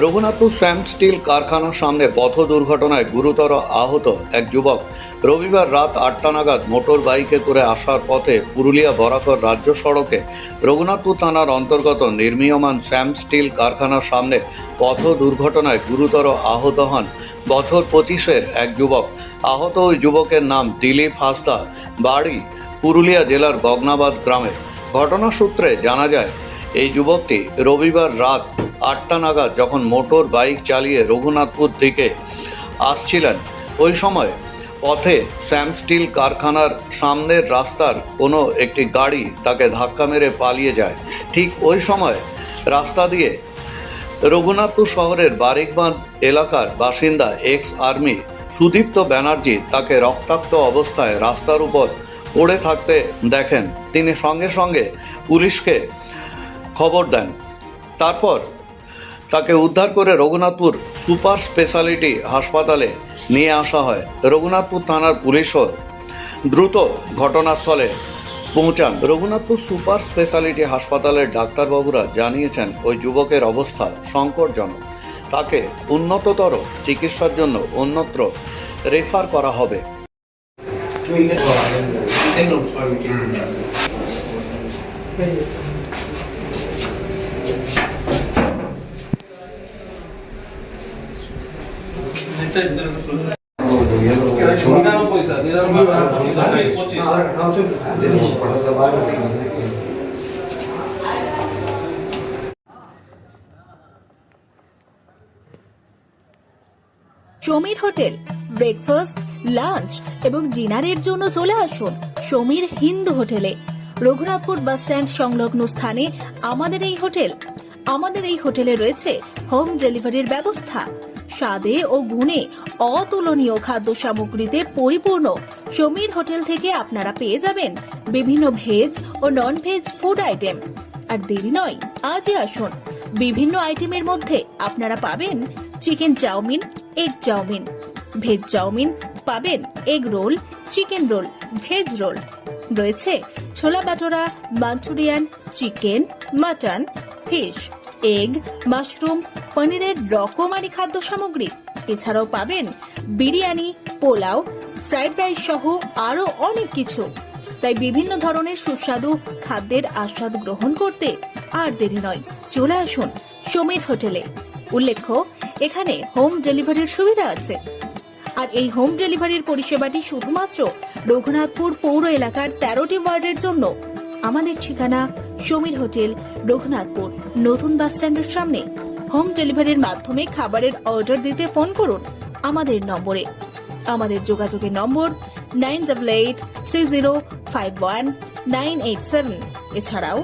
রঘুনাথপুর শ্যাম still কারখানার সামনে পথ দুর্ঘটনায় গুরুতর আহত এক যুবক রবিবার রাত 8টা নাগাদ মোটর বাইকে করে আসার পথে পুরুলিয়া বরাকর রাজ্য সড়কে রঘুনাথপুর থানার অন্তর্গত নির্মীয়মান শ্যাম স্টিল কারখানার সামনে পথ দুর্ঘটনায় গুরুতর আহত হন বছর 25-এর এক যুবক। আহত ওই যুবকের নাম দিলীপ হাঁসদা, বাড়ি পুরুলিয়া জেলার গগনাবাদ গ্রামে। ঘটনা সূত্রে জানা যায়, এই যুবকটি রবিবার রাত 8টা নাগাদ যখন মোটর বাইক চালিয়ে রঘুনাথপুর থেকে আসছিলেন, ওই সময় পথে শ্যাম স্টিল কারখানার সামনের রাস্তার কোনো একটি গাড়ি তাকে ধাক্কা মেরে পালিয়ে যায়। ঠিক ওই সময় রাস্তা দিয়ে রঘুনাথপুর শহরের বারিকবাঁধ এলাকার বাসিন্দা এক্স আর্মি সুদীপ্ত ব্যানার্জি তাকে রক্তাক্ত অবস্থায় রাস্তার উপর পড়ে থাকতে দেখেন। তিনি সঙ্গে সঙ্গে পুলিশকে খবর দেন। তারপর তাকে উদ্ধার করে রঘুনাথপুর সুপার স্পেশালিটি হাসপাতালে নিয়ে আসা হয়। রঘুনাথপুর থানার পুলিশও দ্রুত ঘটনাস্থলে পৌঁছান। রঘুনাথপুর সুপার স্পেশালিটি হাসপাতালের ডাক্তারবাবুরা জানিয়েছেন, ওই যুবকের অবস্থা সংকটজনক। তাকে উন্নততর চিকিৎসার জন্য অন্যত্র রেফার করা হবে। সমীর হোটেল ব্রেকফাস্ট, লাঞ্চ এবং ডিনারের জন্য চলে আসুন সমীর হিন্দু হোটেলে। রঘুনাথপুর বাস স্ট্যান্ড সংলগ্ন স্থানে আমাদের এই হোটেলে রয়েছে হোম ডেলিভারির ব্যবস্থা। স্বাদে ও গুণে অতুলনীয় খাদ্য সামগ্রীতে পরিপূর্ণ সমীর হোটেল থেকে আপনারা পেয়ে যাবেন বিভিন্ন ভেজ ও নন ভেজ ফুড আইটেম। আর দেরি নয়, আজই আসুন। বিভিন্ন আইটেমের মধ্যে আপনারা পাবেন chicken chowmein, egg chowmein, veg chowmein, পাবেন egg roll, chicken roll, veg roll, রয়েছে ছোলা বাটোরা, Manchurian, chicken, mutton, fish, egg, mushroom, পনিরের রকমারি খাদ্য সামগ্রী। এছাড়াও পাবেন বিরিয়ানি, পোলাও, ফ্রাইড রাইস সহ আরো অনেক কিছু। তাই বিভিন্ন ধরনের সুস্বাদু খাদ্যের আস্বাদ গ্রহণ করতে আর দেরি নয়, চলে আসুন সমীর হোটেলে। উল্লেখ্য, এখানে হোম ডেলিভারির সুবিধা আছে। আর এই হোম ডেলিভারির পরিষেবাটি শুধুমাত্র রঘুনাথপুর পৌর এলাকার 13টি ওয়ার্ডের জন্য। আমাদের ঠিকানা সমীর হোটেল, রঘুনাথপুর নতুন বাস স্ট্যান্ডের সামনে। হোম ডেলিভারির মাধ্যমে খাবারের অর্ডার দিতে ফোন করুন আমাদের নম্বরে। আমাদের যোগাযোগের নম্বর 9883051987, এছাড়াও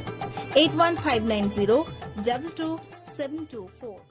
81590222724।